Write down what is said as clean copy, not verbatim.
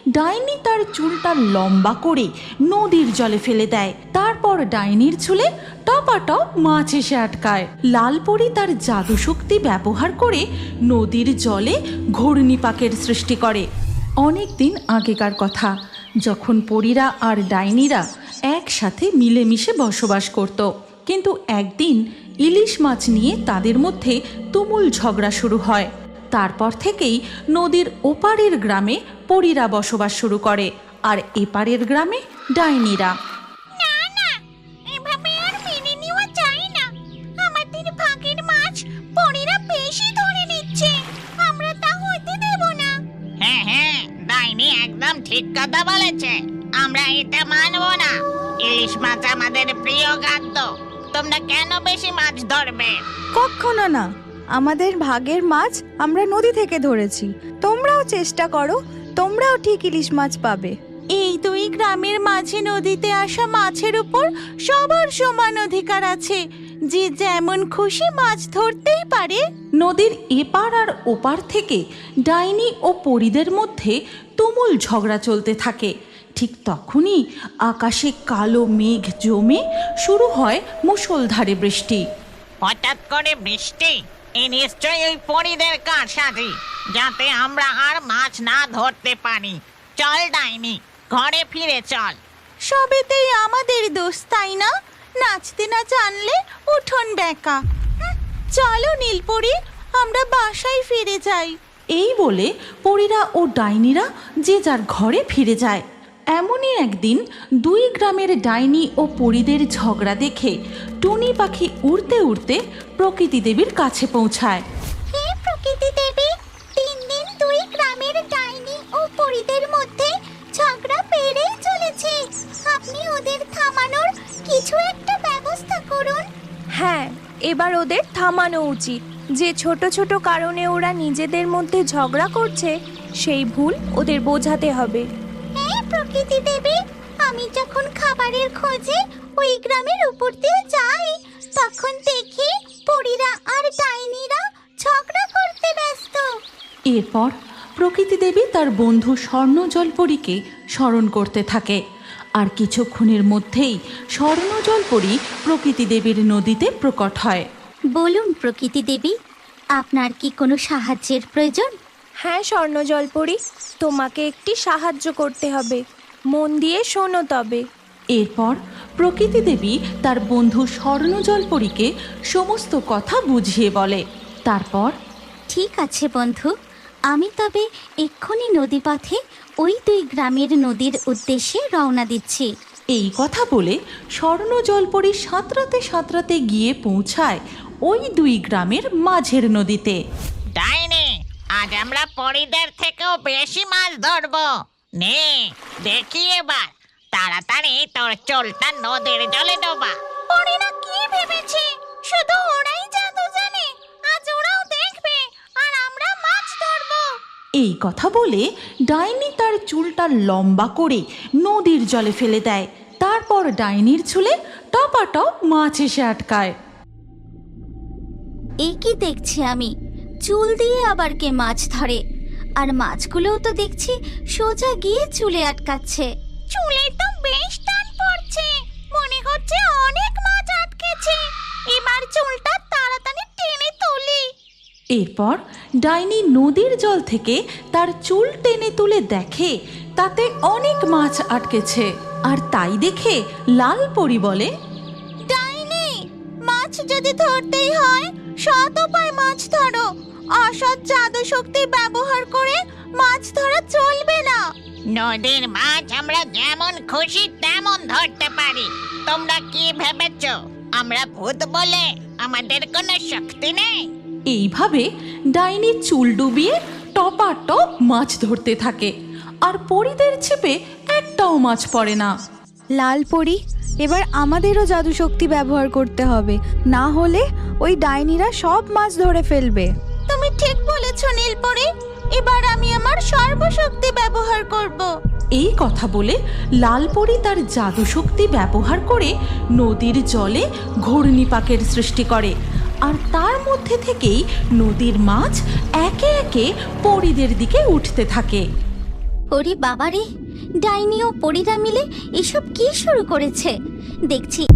ডাইনি তার চুলটা লম্বা করে নদীর জলে ফেলে দেয়। তারপর ডাইনির চুলে টপাটপ মাছ এসে আটকায়। লালপরি তার জাদু শক্তি ব্যবহার করে নদীর জলে ঘূর্ণিপাকের সৃষ্টি করে। অনেক দিন আগেকার কথা, যখন পরীরা আর ডাইনিরা একসাথে মিলেমিশে বসবাস করত। কিন্তু একদিন ইলিশ মাছ নিয়ে তাদের মধ্যে তুমুল ঝগড়া শুরু হয়। তারপর থেকেই নদীর ওপারের গ্রামে পরীরা বসবাস শুরু করে আর এপারের গ্রামে ডাইনিরা। না না, এভাবে আর মেনে নেওয়া যায় না। আমাদের ভাগের মাছ পরীরা বেশি ধরে নিচ্ছে, আমরা তা হতে দেব না। হ্যাঁ হ্যাঁ, ডাইনি একদম ঠিক কথা বলেছে। আমরা এটা মানব না। ইলিশ মাছ আমাদের প্রিয় খাদ্য। তোমরা কেন বেশি মাছ ধরবে? কখনো না, আমাদের ভাগের মাছ আমরা নদী থেকে ধরেছি। তোমরাও চেষ্টা করো, তোমরাও ঠিক ইলিশ মাছ পাবে। এই দুই গ্রামের মাঝে নদীতে আসা মাছের উপর সবার সমান অধিকার আছে। যে যেমন খুশি মাছ ধরতেই পারে। নদীর এপার আর ওপার থেকে ডাইনি ও পরীদের মধ্যে তুমুল ঝগড়া চলতে থাকে। ঠিক তখনই আকাশে কালো মেঘ জমে শুরু হয় মুষলধারে বৃষ্টি। হঠাৎ করে বৃষ্টি? এ নিশ্চয়ই ওই পরীদের কারসাজি, যাতে আমরা আর মাছ না ধরতে পারি। চল ডাইনি, ঘরে ফিরে চল। সবেতেই আমাদের দোষ, তাই না? নাচতে না জানলে উঠোন বেঁকা। চলো নীলপরি, আমরা বাসায় ফিরে যাই। এই বলে পরীরা ও ডাইনিরা যে যার ঘরে ফিরে যায়। এমনই একদিন দুই গ্রামের ডাইনি ও পরীদের ঝগড়া দেখে টুনি পাখি উড়তে উড়তে প্রকৃতি দেবীর কাছে পৌঁছায়। হে প্রকৃতি দেবী, দিন দিন দুই গ্রামের ডাইনি ও পরীদের মধ্যে ঝগড়া বেড়েই চলেছে। আপনি ওদের থামানোর কিছু একটা ব্যবস্থা করুন। হ্যাঁ, এবার ওদের থামানো উচিত। যে ছোট ছোট কারণে ওরা নিজেদের মধ্যে ঝগড়া করছে, সেই ভুল ওদের বোঝাতে হবে। হে প্রকৃতি দেবী, আমি যখন খাবারের খোঁজে ওই গ্রামের উপর দিয়ে যাই, তখন দেখি পরীরা আর ডাইনিরা ঝগড়া করতে ব্যস্ত। এরপর প্রকৃতি দেবী তার বন্ধু স্বর্ণ জলপরীকে স্মরণ করতে থাকে। আর কিছুক্ষণের মধ্যেই স্বর্ণ জলপরী প্রকৃতি দেবীর নদীতে প্রকট হয়। বলুন প্রকৃতি দেবী, আপনার কি কোনো সাহায্যের প্রয়োজন? হ্যাঁ স্বর্ণ জলপরি, তোমাকে একটি সাহায্য করতে হবে। মন দিয়ে শোনো তবে। এরপর প্রকৃতি দেবী তার বন্ধু স্বর্ণ জলপরীকে সমস্ত কথা বুঝিয়ে বলে। তারপর, ঠিক আছে বন্ধু, আমি তবে এক্ষুনি নদীপথে ওই দুই গ্রামের নদীর উদ্দেশ্যে রওনা দিচ্ছি। এই কথা বলে স্বর্ণ জলপরী সাঁতরাতে সাঁতরাতে গিয়ে পৌঁছায় ওই দুই গ্রামের মাঝের নদীতে। ডাইনি, আজ আমরা পরীদের থেকেও বেশি মাছ ধরবো। নে দেখি এবার, তাড়াতাড়ি তোর চোলটা নদীর জলে ডোবা। পরীরা কি ভেবেছে শুধু ওরাই জাদু জানে? আজ ওরাও দেখবে আর আমরা মাছ ধরবো। এই কথা বলে ডাইনি তার চুলটা লম্বা করে নদীর জলে ফেলে দেয়। তারপর ডাইনির চুলে টপাটপ মাছ এসে আটকায়। এই কি দেখছি আমি, চুল দিয়ে আবার কে মাছ ধরে? আর মাছগুলোও তো দেখছি সোজা গিয়ে চুলে আটকাচ্ছে। চুলে তো বেশ টান পড়ছে, মনে হচ্ছে অনেক মাছ আটকেছে। এবার চুলটা তাড়াতাড়ি টেনে তুলি। এরপর ডাইনি নদীর জল থেকে তার চুল টেনে তুলে দেখে তাতে অনেক মাছ আটকেছে। আর তাই দেখে লালপরি বলে, ডাইনি, মাছ যদি ধরতেই হয় সৎ উপায় মাছ ধরো। অসৎ জাদু শক্তি ব্যবহার করে মাছ ধরা চলবে না। নদীর মাছ আমরা যেমন খুশি তেমন ধরতে পারি। তোমরা কি ভেবেছো আমরা ভূত বলে আমাদের কোনো শক্তি নেই? এইভাবে ডাইনি চুল ডুবিয়ে টপাটপ মাছ ধরতে থাকে। আর পরীদের ছিপে একটাও মাছ পড়ে না। লালপরি, এবার আমাদেরও জাদু শক্তি ব্যবহার করতে হবে, না হলে ওই ডাইনিরা সব মাছ ধরে ফেলবে। তুমি ঠিক বলেছো নীলপরি, এবার আমি আমার সর্বশক্তি ব্যবহার করব। এই কথা বলে লালপরি তার জাদু শক্তি ব্যবহার করে নদীর জলে ঘূর্ণিপাকের সৃষ্টি করে। আর তার মধ্যে থেকেই নদীর মাছ একে একে পরীদের দিকে উঠতে থাকে। ওরে বাবারে, ডাইনি ও পরীরা মিলে এসব কি শুরু করেছে? দেখছি